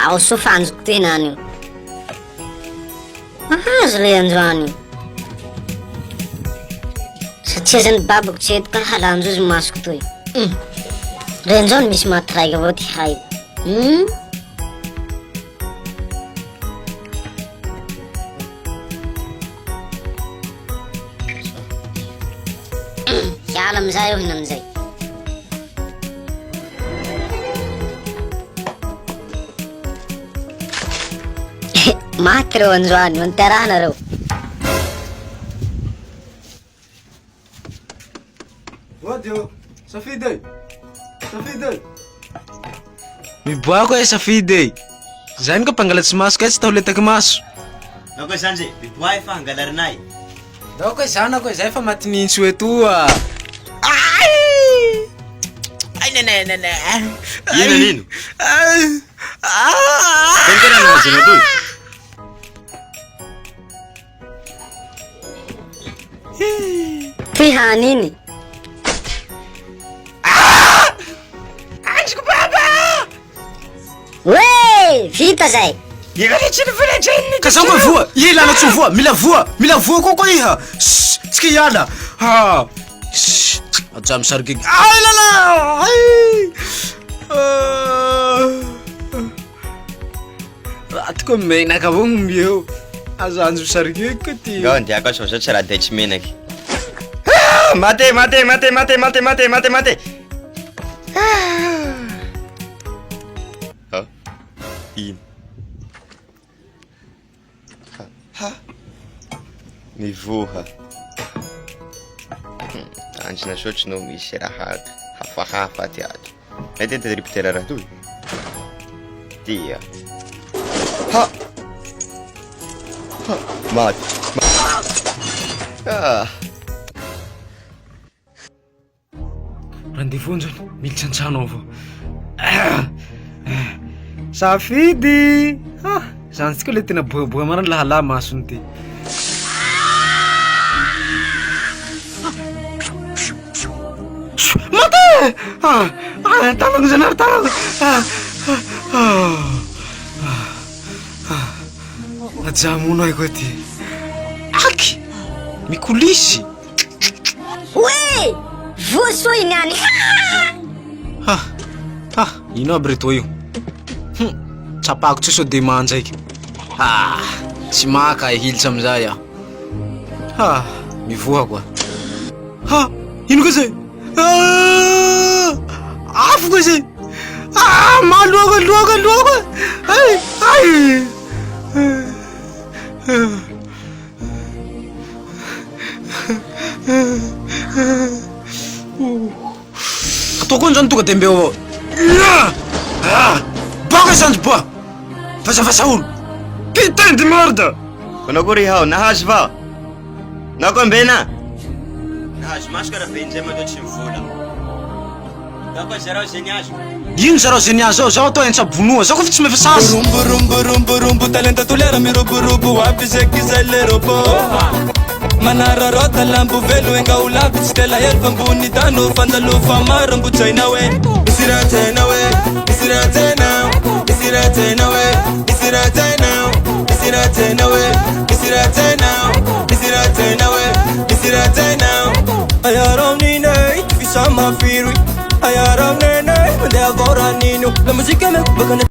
عاوزو فانزكتيناني هازلي انجواني ستشيزن بابك تشيد كالحلانزوز ماسكتوي رينزون مش ما ترايق بوتي خايب يعلم زي وهنا زي ما ترو انزواني وانت رانا رو واديو سفيدي Mibuha ko sa fide. Zain ko panggalat sa mas kasi tawlit mas. Nako Sanji, bitwai fa ngalarnai. Daw ko sana ko zai fa matinin suetua. Ay! Ay nene. Yena nino? Kente na nasino tu? فيها نيني Anjiko baba! وي فيتا زي Yegale chini vile chini. Kasama vua. Yela na tsuvua, mila vua ko iha. Skiyana. Ha. Ajam sargig. Ay lala. Ay. Atko mena ka bong mbio. Azanju sargig kati. Gawan dia ko so chara dech menaki. Mate. In. Ha. Ni voha. Antes na shot no me cheira hafa teatro. É tenta repetir a tu. Dia. Ha. Mate. Randevu milchanchanovo. Safidi. Zantsika le tena boaboa marany lahala masony ty. Mate! Talagno zanary talagno. Ajamonay koa ty. Aky! Mikulisy. وي فوسوي ناني Ino aby reto io? Tsapako tsy so de manjaiky. Tsy maka hilitsy amizay ah. Mivoha koa. Ino ka zay? Afo ka zay. Maloaka. Ay. Ataoko an'izany tonga de mbeo baka izany boa. Vazavaza olo. Putain de merde. Konakuri hao nahazo va. Nakombena. Nahazo maskara benjay matotry mivola. Dako zarao zeniazo. Ino zarao zeniazo zao atao entsabonoa zao koa fa tsy mefa sasy. Rumbu talenta tulera mi rubu wapi zekiza le robo manararota lambu velu enga ulapi stela yerfa mbuni dano fandalo famara mbuchaina we isirate na we isirate na ayaram nine fisama firui ayaram nene de agora nino la musica me